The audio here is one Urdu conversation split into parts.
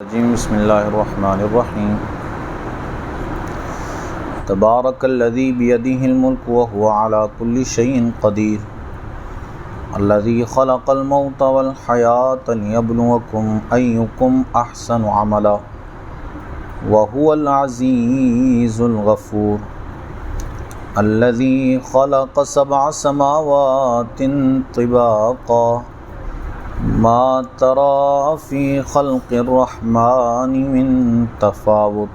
بسم اللہ الرحمن الرحیم تبارک الذی بیدہ الملک وہو علی کل شیء قدیر الذی خلق الموت والحیاة لیبلوکم ایکم احسن عملا وہو العزیز الغفور الذی خلق سبع سماوات طباقا ما ترى في خلق الرحمن من تفاوت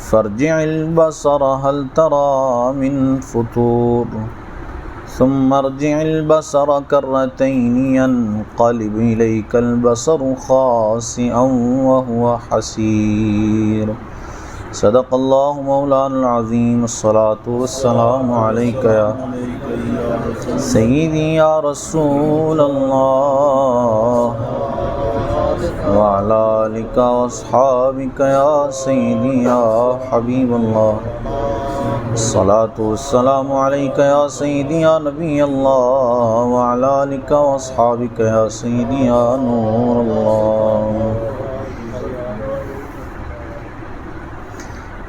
فارجع البصر هل ترى من فطور ثم ارجع البصر كرتين ينقلب إليك البصر خاسئا وهو حسير صدق اللہ مولانا العظیم الصلاة والسلام علیک یا سیدی یا رسول اللہ وعلی آلک واصحابک یا سیدی یا حبیب اللہ الصلاة والسلام علیک یا سیدی یا نبی اللہ وعلی آلک واصحابک یا سیدی یا نور اللہ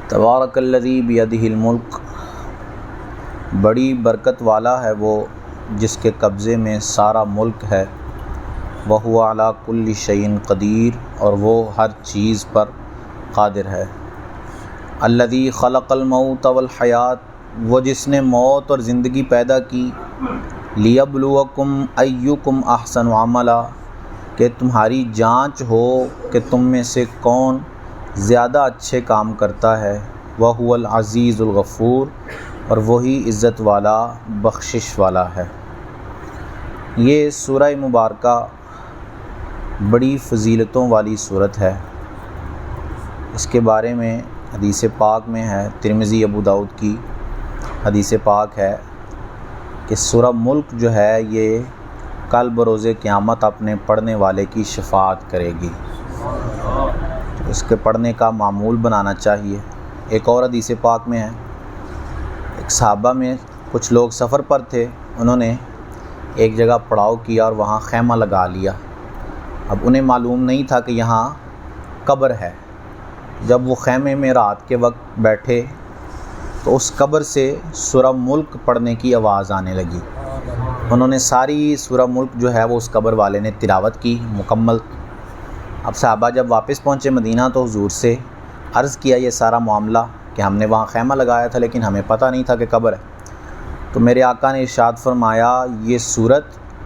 تبارک الذی بیدہ الملک، بڑی برکت والا ہے وہ جس کے قبضے میں سارا ملک ہے، وہو علی کل شیء قدیر، اور وہ ہر چیز پر قادر ہے۔ الذی خلق الموت والحیات، وہ جس نے موت اور زندگی پیدا کی، لیبلوکم ایکم احسن عملا، کہ تمہاری جانچ ہو کہ تم میں سے کون زیادہ اچھے کام کرتا ہے، وہو العزیز الغفور، اور وہی عزت والا بخشش والا ہے۔ یہ سورہ مبارکہ بڑی فضیلتوں والی صورت ہے۔ اس کے بارے میں حدیث پاک میں ہے، ترمذی ابو داؤد کی حدیث پاک ہے کہ سورہ ملک جو ہے یہ کل بروز قیامت اپنے پڑھنے والے کی شفاعت کرے گی، اس کے پڑھنے کا معمول بنانا چاہیے۔ ایک اور حدیث پاک میں ہے، ایک صحابہ میں کچھ لوگ سفر پر تھے، انہوں نے ایک جگہ پڑاؤ کیا اور وہاں خیمہ لگا لیا۔ اب انہیں معلوم نہیں تھا کہ یہاں قبر ہے۔ جب وہ خیمے میں رات کے وقت بیٹھے تو اس قبر سے سورہ ملک پڑھنے کی آواز آنے لگی۔ انہوں نے ساری سورہ ملک جو ہے وہ اس قبر والے نے تلاوت کی مکمل۔ اب صحابہ جب واپس پہنچے مدینہ تو حضور سے عرض کیا یہ سارا معاملہ کہ ہم نے وہاں خیمہ لگایا تھا لیکن ہمیں پتہ نہیں تھا کہ قبر ہے۔ تو میرے آقا نے ارشاد فرمایا یہ سورت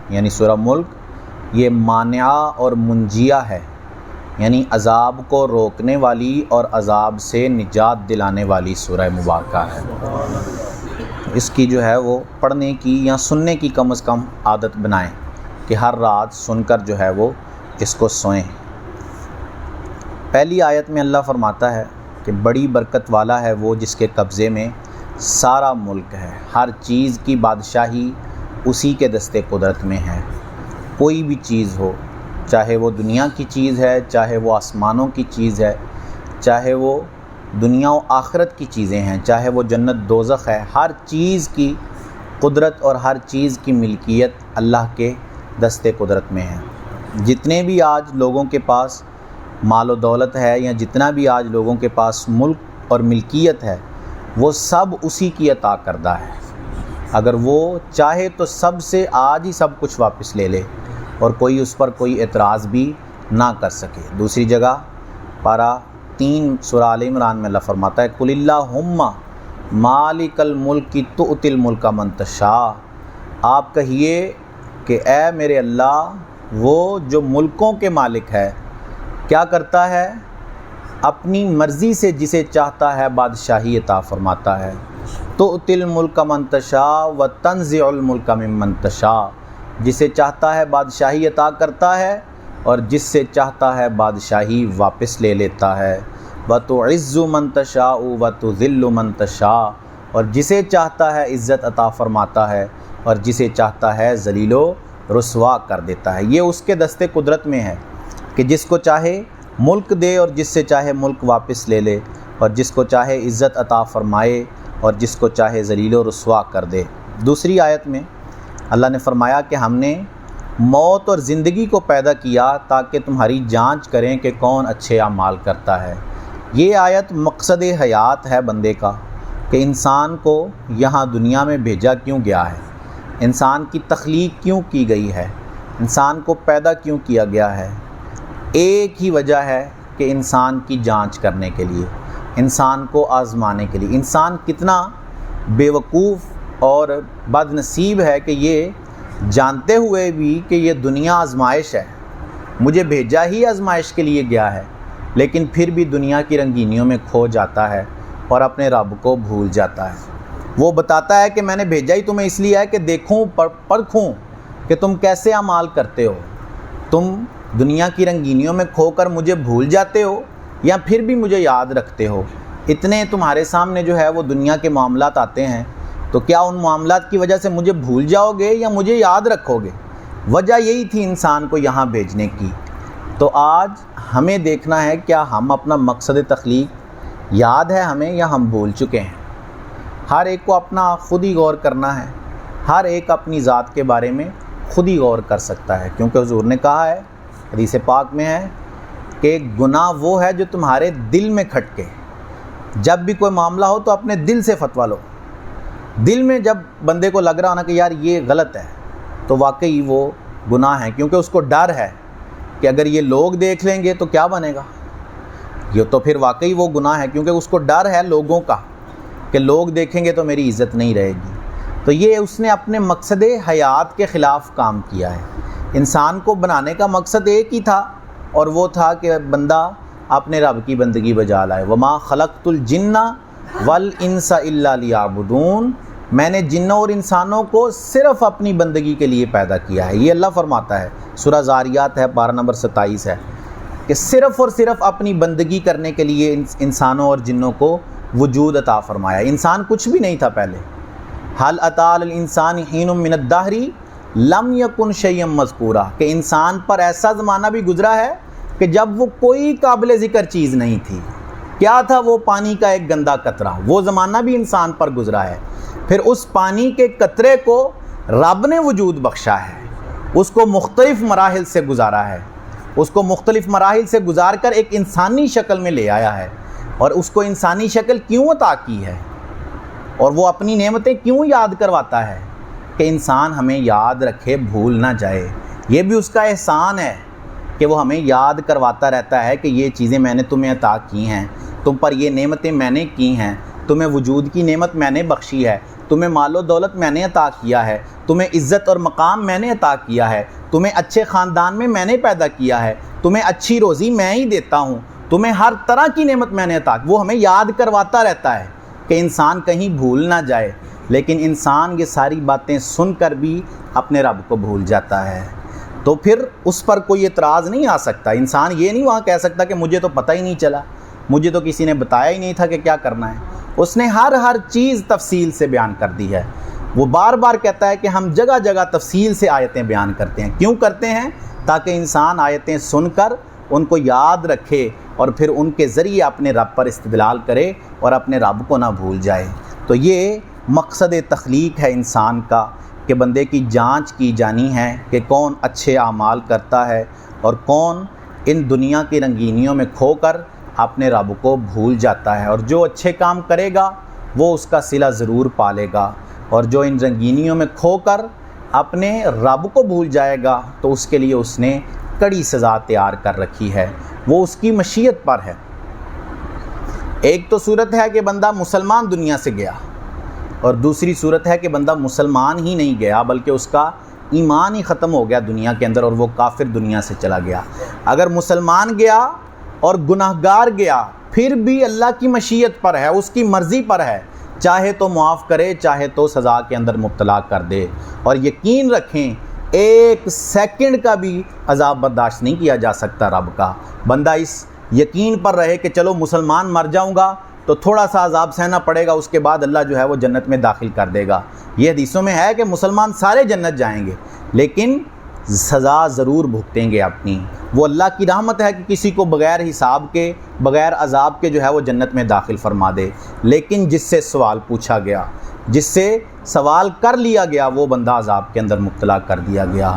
یعنی سورہ ملک یہ مانعہ اور منجیہ ہے، یعنی عذاب کو روکنے والی اور عذاب سے نجات دلانے والی سورہ مبارکہ ہے۔ اس کی جو ہے وہ پڑھنے کی یا سننے کی کم از کم عادت بنائیں کہ ہر رات سن کر جو ہے وہ اس کو سوئیں۔ پہلی آیت میں اللہ فرماتا ہے کہ بڑی برکت والا ہے وہ جس کے قبضے میں سارا ملک ہے، ہر چیز کی بادشاہی اسی کے دستے قدرت میں ہے۔ کوئی بھی چیز ہو، چاہے وہ دنیا کی چیز ہے، چاہے وہ آسمانوں کی چیز ہے، چاہے وہ دنیا و آخرت کی چیزیں ہیں، چاہے وہ جنت دوزخ ہے، ہر چیز کی قدرت اور ہر چیز کی ملکیت اللہ کے دستے قدرت میں ہے۔ جتنے بھی آج لوگوں کے پاس مال و دولت ہے یا جتنا بھی آج لوگوں کے پاس ملک اور ملکیت ہے وہ سب اسی کی عطا کردہ ہے۔ اگر وہ چاہے تو سب سے آج ہی سب کچھ واپس لے لے اور کوئی اس پر کوئی اعتراض بھی نہ کر سکے۔ دوسری جگہ پارہ 3 سورہ آل عمران میں اللہ فرماتا ہے قُلِ اللَّهُمَّ مَالِكَ الْمُلْكِ تُؤْتِي الْمُلْكَ مَن تَشَاءُ، آپ کہیے کہ اے میرے اللہ وہ جو ملکوں کے مالک ہے کیا کرتا ہے؟ اپنی مرضی سے جسے چاہتا ہے بادشاہی عطا فرماتا ہے۔ تُؤْتِي الْمُلْكَ مَن تَشَاءُ وَتَنزِعُ الْمُلْكَ مِمَّن تَشَاءُ، جسے چاہتا ہے بادشاہی عطا کرتا ہے اور جس سے چاہتا ہے بادشاہی واپس لے لیتا ہے۔ وَتُعِزُّ مَن تَشَاءُ وَتُذِلُّ مَن تَشَاءُ، اور جسے چاہتا ہے عزت عطا فرماتا ہے اور جسے چاہتا ہے ذلیل و رسوا کر دیتا ہے۔ یہ اس کے دستے قدرت میں ہے کہ جس کو چاہے ملک دے اور جس سے چاہے ملک واپس لے لے، اور جس کو چاہے عزت عطا فرمائے اور جس کو چاہے ذلیل و رسوا کر دے۔ دوسری آیت میں اللہ نے فرمایا کہ ہم نے موت اور زندگی کو پیدا کیا تاکہ تمہاری جانچ کریں کہ کون اچھے اعمال کرتا ہے۔ یہ آیت مقصد حیات ہے بندے کا کہ انسان کو یہاں دنیا میں بھیجا کیوں گیا ہے، انسان کی تخلیق کیوں کی گئی ہے، انسان کو پیدا کیوں کیا گیا ہے۔ ایک ہی وجہ ہے کہ انسان کی جانچ کرنے کے لیے، انسان کو آزمانے کے لیے۔ انسان کتنا بے وقوف اور بد نصیب ہے کہ یہ جانتے ہوئے بھی کہ یہ دنیا آزمائش ہے، مجھے بھیجا ہی آزمائش کے لیے گیا ہے، لیکن پھر بھی دنیا کی رنگینیوں میں کھو جاتا ہے اور اپنے رب کو بھول جاتا ہے۔ وہ بتاتا ہے کہ میں نے بھیجا ہی تمہیں اس لیے ہے کہ دیکھوں پرکھوں کہ تم کیسے اعمال کرتے ہو۔ تم دنیا کی رنگینیوں میں کھو کر مجھے بھول جاتے ہو یا پھر بھی مجھے یاد رکھتے ہو۔ اتنے تمہارے سامنے جو ہے وہ دنیا کے معاملات آتے ہیں، تو کیا ان معاملات کی وجہ سے مجھے بھول جاؤ گے یا مجھے یاد رکھو گے؟ وجہ یہی تھی انسان کو یہاں بھیجنے کی۔ تو آج ہمیں دیکھنا ہے کیا ہم اپنا مقصد تخلیق یاد ہے ہمیں یا ہم بھول چکے ہیں۔ ہر ایک کو اپنا خود ہی غور کرنا ہے، ہر ایک اپنی ذات کے بارے میں خود ہی غور کر سکتا ہے، کیونکہ حضور نے کہا ہے، حدیث پاک میں ہے کہ گناہ وہ ہے جو تمہارے دل میں کھٹکے۔ جب بھی کوئی معاملہ ہو تو اپنے دل سے فتویٰ لو۔ دل میں جب بندے کو لگ رہا ہونا کہ یار یہ غلط ہے، تو واقعی وہ گناہ ہے، کیونکہ اس کو ڈر ہے کہ اگر یہ لوگ دیکھ لیں گے تو کیا بنے گا۔ یہ تو پھر واقعی وہ گناہ ہے، کیونکہ اس کو ڈر ہے لوگوں کا کہ لوگ دیکھیں گے تو میری عزت نہیں رہے گی۔ تو یہ اس نے اپنے مقصد حیات کے خلاف کام کیا ہے۔ انسان کو بنانے کا مقصد ایک ہی تھا، اور وہ تھا کہ بندہ اپنے رب کی بندگی بجا لائے۔ وما خلقت الجن والانس الا لیعبدون، میں نے جنوں اور انسانوں کو صرف اپنی بندگی کے لیے پیدا کیا ہے۔ یہ اللہ فرماتا ہے، سورہ زاریات ہے، پارہ نمبر 27 ہے، کہ صرف اور صرف اپنی بندگی کرنے کے لیے انسانوں اور جنوں کو وجود عطا فرمایا۔ انسان کچھ بھی نہیں تھا پہلے۔ حل اتی علی الانسان حین من الدہر لم یکن شیئا مذکورا، کہ انسان پر ایسا زمانہ بھی گزرا ہے کہ جب وہ کوئی قابل ذکر چیز نہیں تھی۔ کیا تھا وہ؟ پانی کا ایک گندا قطرہ۔ وہ زمانہ بھی انسان پر گزرا ہے، پھر اس پانی کے قطرے کو رب نے وجود بخشا ہے، اس کو مختلف مراحل سے گزارا ہے، اس کو مختلف مراحل سے گزار کر ایک انسانی شکل میں لے آیا ہے۔ اور اس کو انسانی شکل کیوں عطا کی ہے، اور وہ اپنی نعمتیں کیوں یاد کرواتا ہے؟ کہ انسان ہمیں یاد رکھے، بھول نہ جائے۔ یہ بھی اس کا احسان ہے کہ وہ ہمیں یاد کرواتا رہتا ہے کہ یہ چیزیں میں نے تمہیں عطا کی ہیں، تم پر یہ نعمتیں میں نے کی ہیں، تمہیں وجود کی نعمت میں نے بخشی ہے، تمہیں مال و دولت میں نے عطا کیا ہے، تمہیں عزت اور مقام میں نے عطا کیا ہے، تمہیں اچھے خاندان میں نے پیدا کیا ہے، تمہیں اچھی روزی میں ہی دیتا ہوں، تمہیں ہر طرح کی نعمت میں نے عطا کی۔ وہ ہمیں یاد کرواتا رہتا ہے کہ انسان کہیں بھول نہ جائے، لیکن انسان یہ ساری باتیں سن کر بھی اپنے رب کو بھول جاتا ہے۔ تو پھر اس پر کوئی اعتراض نہیں آ سکتا۔ انسان یہ نہیں وہاں کہہ سکتا کہ مجھے تو پتہ ہی نہیں چلا، مجھے تو کسی نے بتایا ہی نہیں تھا کہ کیا کرنا ہے۔ اس نے ہر چیز تفصیل سے بیان کر دی ہے۔ وہ بار بار کہتا ہے کہ ہم جگہ جگہ تفصیل سے آیتیں بیان کرتے ہیں۔ کیوں کرتے ہیں؟ تاکہ انسان آیتیں سن کر ان کو یاد رکھے اور پھر ان کے ذریعے اپنے رب پر استدلال کرے اور اپنے رب کو نہ بھول جائے۔ تو یہ مقصد تخلیق ہے انسان کا، کہ بندے کی جانچ کی جانی ہے کہ کون اچھے اعمال کرتا ہے اور کون ان دنیا کی رنگینیوں میں کھو کر اپنے رب کو بھول جاتا ہے۔ اور جو اچھے کام کرے گا وہ اس کا صلہ ضرور پالے گا، اور جو ان رنگینیوں میں کھو کر اپنے رب کو بھول جائے گا تو اس کے لیے اس نے کڑی سزا تیار کر رکھی ہے، وہ اس کی مشیت پر ہے۔ ایک تو صورت ہے کہ بندہ مسلمان دنیا سے گیا، اور دوسری صورت ہے کہ بندہ مسلمان ہی نہیں گیا بلکہ اس کا ایمان ہی ختم ہو گیا دنیا کے اندر، اور وہ کافر دنیا سے چلا گیا۔ اگر مسلمان گیا اور گناہگار گیا، پھر بھی اللہ کی مشیت پر ہے، اس کی مرضی پر ہے، چاہے تو معاف کرے، چاہے تو سزا کے اندر مبتلا کر دے۔ اور یقین رکھیں ایک سیکنڈ کا بھی عذاب برداشت نہیں کیا جا سکتا رب کا۔ بندہ اس یقین پر رہے کہ چلو مسلمان مر جاؤں گا تو تھوڑا سا عذاب سہنا پڑے گا، اس کے بعد اللہ جو ہے وہ جنت میں داخل کر دے گا۔ یہ حدیثوں میں ہے کہ مسلمان سارے جنت جائیں گے، لیکن سزا ضرور بھگتیں گے اپنی۔ وہ اللہ کی رحمت ہے کہ کسی کو بغیر حساب کے، بغیر عذاب کے جو ہے وہ جنت میں داخل فرما دے، لیکن جس سے سوال پوچھا گیا، جس سے سوال کر لیا گیا، وہ بندہ عذاب کے اندر مبتلا کر دیا گیا۔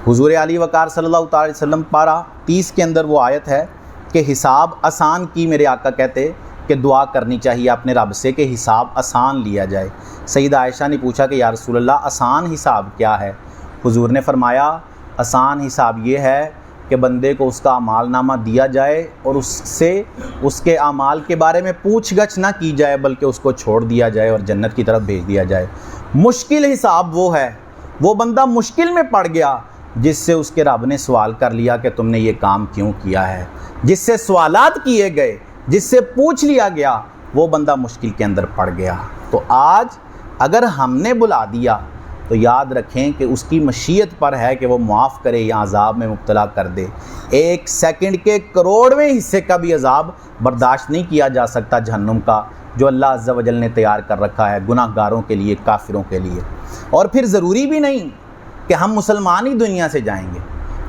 حضور علی وقار صلی اللہ تعالی وسلم پارہ 30 کے اندر وہ آیت ہے کہ حساب آسان کی میرے آقا کہتے کہ دعا کرنی چاہیے اپنے رب سے کہ حساب آسان لیا جائے۔ سیدہ عائشہ نے پوچھا کہ یا رسول اللہ آسان حساب کیا ہے؟ حضور نے فرمایا آسان حساب یہ ہے کہ بندے کو اس کا اعمال نامہ دیا جائے اور اس سے اس کے اعمال کے بارے میں پوچھ گچھ نہ کی جائے بلکہ اس کو چھوڑ دیا جائے اور جنت کی طرف بھیج دیا جائے۔ مشکل حساب وہ ہے، وہ بندہ مشکل میں پڑ گیا جس سے اس کے رب نے سوال کر لیا کہ تم نے یہ کام کیوں کیا ہے، جس سے سوالات کیے گئے، جس سے پوچھ لیا گیا، وہ بندہ مشکل کے اندر پڑ گیا۔ تو آج اگر ہم نے بلا دیا تو یاد رکھیں کہ اس کی مشیت پر ہے کہ وہ معاف کرے یا عذاب میں مبتلا کر دے۔ 1 سیکنڈ کے کروڑویں حصے کا بھی عذاب برداشت نہیں کیا جا سکتا جہنم کا، جو اللہ عز و جل نے تیار کر رکھا ہے گناہ گاروں کے لیے، کافروں کے لیے۔ اور پھر ضروری بھی نہیں کہ ہم مسلمان ہی دنیا سے جائیں گے۔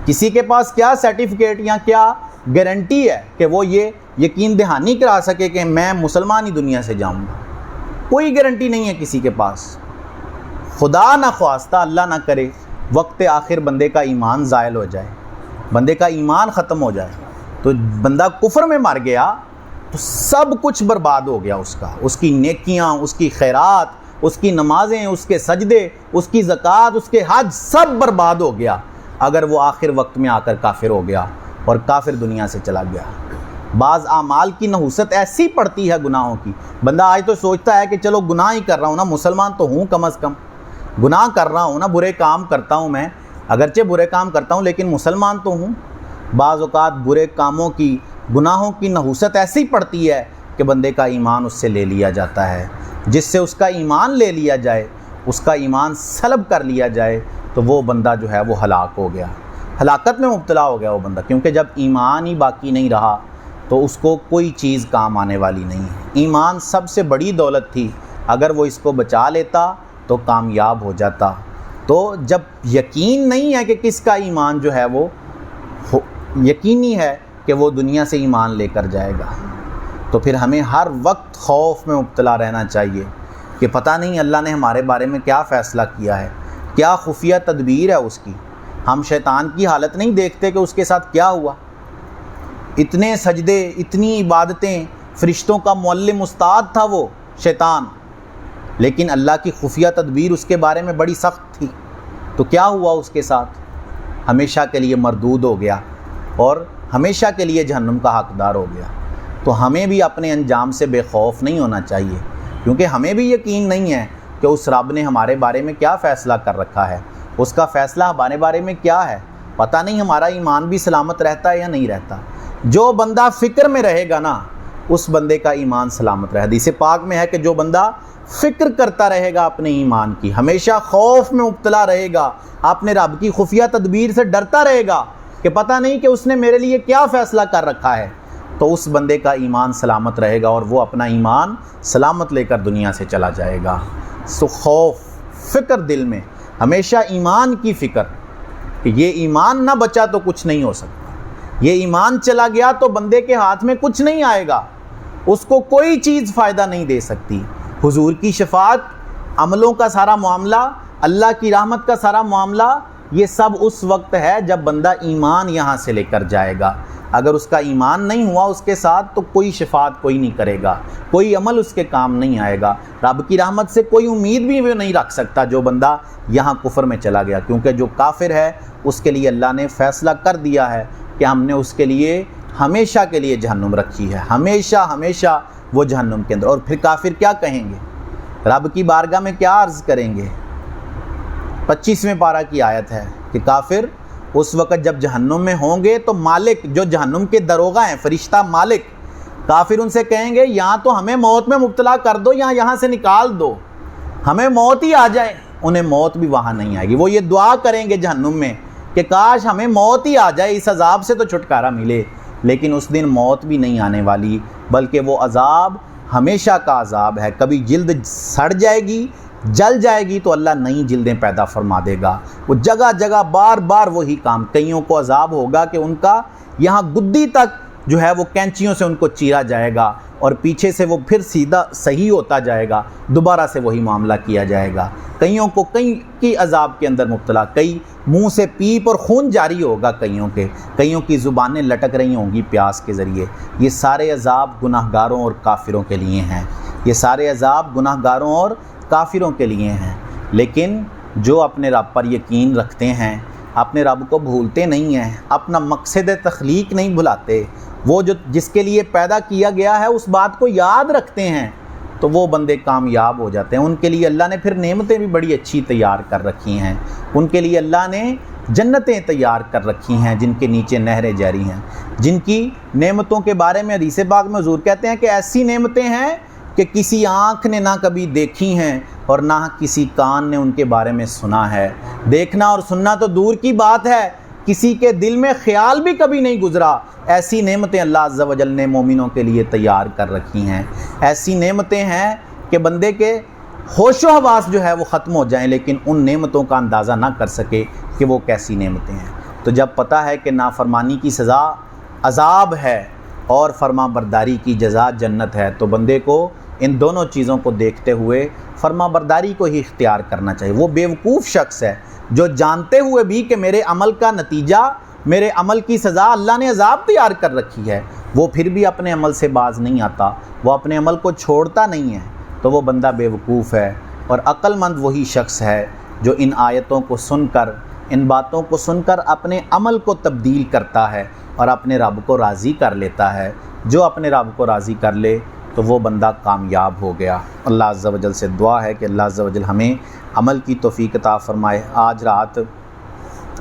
کسی کے پاس کیا سرٹیفکیٹ یا کیا گارنٹی ہے کہ وہ یہ یقین دہانی کرا سکے کہ میں مسلمان ہی دنیا سے جاؤں گا؟ کوئی گارنٹی نہیں ہے کسی کے پاس۔ خدا نہ خواستہ، اللہ نہ کرے، وقت آخر بندے کا ایمان زائل ہو جائے، بندے کا ایمان ختم ہو جائے، تو بندہ کفر میں مر گیا تو سب کچھ برباد ہو گیا اس کا، اس کی نیکیاں، اس کی خیرات، اس کی نمازیں، اس کے سجدے، اس کی زکوٰۃ، اس کے حج، سب برباد ہو گیا اگر وہ آخر وقت میں آ کر کافر ہو گیا اور کافر دنیا سے چلا گیا۔ بعض اعمال کی نحوست ایسی پڑتی ہے گناہوں کی، بندہ آج تو سوچتا ہے کہ چلو گناہ ہی کر رہا ہوں نا، مسلمان تو ہوں، کم از کم گناہ کر رہا ہوں نا، برے کام کرتا ہوں میں، اگرچہ برے کام کرتا ہوں لیکن مسلمان تو ہوں۔ بعض اوقات برے کاموں کی، گناہوں کی نحوست ایسی پڑتی ہے کہ بندے کا ایمان اس سے لے لیا جاتا ہے۔ جس سے اس کا ایمان لے لیا جائے، اس کا ایمان سلب کر لیا جائے، تو وہ بندہ جو ہے وہ ہلاک ہو گیا، ہلاکت میں مبتلا ہو گیا وہ بندہ، کیونکہ جب ایمان ہی باقی نہیں رہا تو اس کو کوئی چیز کام آنے والی نہیں ہے۔ ایمان سب سے بڑی دولت تھی، اگر وہ اس کو بچا لیتا تو کامیاب ہو جاتا۔ تو جب یقین نہیں ہے کہ کس کا ایمان جو ہے وہ یقینی ہے کہ وہ دنیا سے ایمان لے کر جائے گا، تو پھر ہمیں ہر وقت خوف میں مبتلا رہنا چاہیے کہ پتہ نہیں اللہ نے ہمارے بارے میں کیا فیصلہ کیا ہے، کیا خفیہ تدبیر ہے اس کی۔ ہم شیطان کی حالت نہیں دیکھتے کہ اس کے ساتھ کیا ہوا، اتنے سجدے، اتنی عبادتیں، فرشتوں کا معلم استاد تھا وہ شیطان، لیکن اللہ کی خفیہ تدبیر اس کے بارے میں بڑی سخت تھی۔ تو کیا ہوا اس کے ساتھ؟ ہمیشہ کے لیے مردود ہو گیا اور ہمیشہ کے لیے جہنم کا حقدار ہو گیا۔ تو ہمیں بھی اپنے انجام سے بے خوف نہیں ہونا چاہیے، کیونکہ ہمیں بھی یقین نہیں ہے کہ اس رب نے ہمارے بارے میں کیا فیصلہ کر رکھا ہے، اس کا فیصلہ ہمارے بارے میں کیا ہے، پتہ نہیں ہمارا ایمان بھی سلامت رہتا ہے یا نہیں رہتا۔ جو بندہ فکر میں رہے گا نا، اس بندے کا ایمان سلامت رہے۔ حدیث پاک میں ہے کہ جو بندہ فکر کرتا رہے گا اپنے ایمان کی، ہمیشہ خوف میں مبتلا رہے گا، اپنے رب کی خفیہ تدبیر سے ڈرتا رہے گا کہ پتہ نہیں کہ اس نے میرے لیے کیا فیصلہ کر رکھا ہے، تو اس بندے کا ایمان سلامت رہے گا اور وہ اپنا ایمان سلامت لے کر دنیا سے چلا جائے گا۔ سو خوف، فکر دل میں، ہمیشہ ایمان کی فکر کہ یہ ایمان نہ بچا تو کچھ نہیں ہو سکتا، یہ ایمان چلا گیا تو بندے کے ہاتھ میں کچھ نہیں آئے گا، اس کو کوئی چیز فائدہ نہیں دے سکتی۔ حضور کی شفاعت، عملوں کا سارا معاملہ، اللہ کی رحمت کا سارا معاملہ، یہ سب اس وقت ہے جب بندہ ایمان یہاں سے لے کر جائے گا۔ اگر اس کا ایمان نہیں ہوا اس کے ساتھ تو کوئی شفاعت کوئی نہیں کرے گا، کوئی عمل اس کے کام نہیں آئے گا، رب کی رحمت سے کوئی امید بھی وہ نہیں رکھ سکتا جو بندہ یہاں کفر میں چلا گیا، کیونکہ جو کافر ہے اس کے لیے اللہ نے فیصلہ کر دیا ہے کہ ہم نے اس کے لیے ہمیشہ کے لیے جہنم رکھی ہے، ہمیشہ ہمیشہ وہ جہنم کے اندر۔ اور پھر کافر کیا کہیں گے، رب کی بارگاہ میں کیا عرض کریں گے؟ 25ویں پارہ کی آیت ہے کہ کافر اس وقت جب جہنم میں ہوں گے تو مالک، جو جہنم کے دروغہ ہیں، فرشتہ مالک، کافر ان سے کہیں گے یا تو ہمیں موت میں مبتلا کر دو یا یہاں سے نکال دو، ہمیں موت ہی آ جائے۔ انہیں موت بھی وہاں نہیں آئے گی، وہ یہ دعا کریں گے جہنم میں کہ کاش ہمیں موت ہی آ جائے، اس عذاب سے تو چھٹکارا ملے، لیکن اس دن موت بھی نہیں آنے والی، بلکہ وہ عذاب ہمیشہ کا عذاب ہے۔ کبھی جلد سڑ جائے گی، جل جائے گی تو اللہ نئی جلدیں پیدا فرما دے گا، وہ جگہ جگہ بار بار وہی کام۔ کئیوں کو عذاب ہوگا کہ ان کا یہاں گدی تک جو ہے وہ کینچیوں سے ان کو چیرا جائے گا اور پیچھے سے وہ پھر سیدھا صحیح ہوتا جائے گا، دوبارہ سے وہی معاملہ کیا جائے گا۔ کئیوں کو کئی کی عذاب کے اندر مبتلا، کئی منہ سے پیپ اور خون جاری ہوگا کئیوں کی زبانیں لٹک رہی ہوں گی پیاس کے ذریعے۔ یہ سارے عذاب گناہ گاروں اور کافروں کے لیے ہیں، یہ سارے عذاب گناہ گاروں اور کافروں کے لیے ہیں۔ لیکن جو اپنے رب پر یقین رکھتے ہیں، اپنے رب کو بھولتے نہیں ہیں، اپنا مقصد تخلیق نہیں بھلاتے، وہ جس کے لیے پیدا کیا گیا ہے اس بات کو یاد رکھتے ہیں، تو وہ بندے کامیاب ہو جاتے ہیں۔ ان کے لیے اللہ نے پھر نعمتیں بھی بڑی اچھی تیار کر رکھی ہیں، ان کے لیے اللہ نے جنتیں تیار کر رکھی ہیں جن کے نیچے نہریں جاری ہیں، جن کی نعمتوں کے بارے میں حدیث پاک میں حضور کہتے ہیں کہ ایسی نعمتیں ہیں کہ کسی آنکھ نے نہ کبھی دیکھی ہیں اور نہ کسی کان نے ان کے بارے میں سنا ہے۔ دیکھنا اور سننا تو دور کی بات ہے، کسی کے دل میں خیال بھی کبھی نہیں گزرا۔ ایسی نعمتیں اللہ عز و جل نے مومنوں کے لیے تیار کر رکھی ہیں، ایسی نعمتیں ہیں کہ بندے کے ہوش و حواس جو ہے وہ ختم ہو جائیں لیکن ان نعمتوں کا اندازہ نہ کر سکے کہ وہ کیسی نعمتیں ہیں۔ تو جب پتہ ہے کہ نافرمانی کی سزا عذاب ہے اور فرما برداری کی جزا جنت ہے، تو بندے کو ان دونوں چیزوں کو دیکھتے ہوئے فرما برداری کو ہی اختیار کرنا چاہیے۔ وہ بیوقوف شخص ہے جو جانتے ہوئے بھی کہ میرے عمل کا نتیجہ، میرے عمل کی سزا اللہ نے عذاب تیار کر رکھی ہے، وہ پھر بھی اپنے عمل سے باز نہیں آتا، وہ اپنے عمل کو چھوڑتا نہیں ہے، تو وہ بندہ بیوقوف ہے۔ اور عقل مند وہی شخص ہے جو ان آیتوں کو سن کر، ان باتوں کو سن کر اپنے عمل کو تبدیل کرتا ہے اور اپنے رب کو راضی کر لیتا ہے۔ جو اپنے رب کو راضی کر لے تو وہ بندہ کامیاب ہو گیا۔ اللہ عز و جل سے دعا ہے کہ اللہ عز و جل ہمیں عمل کی توفیق عطا فرمائے۔ آج رات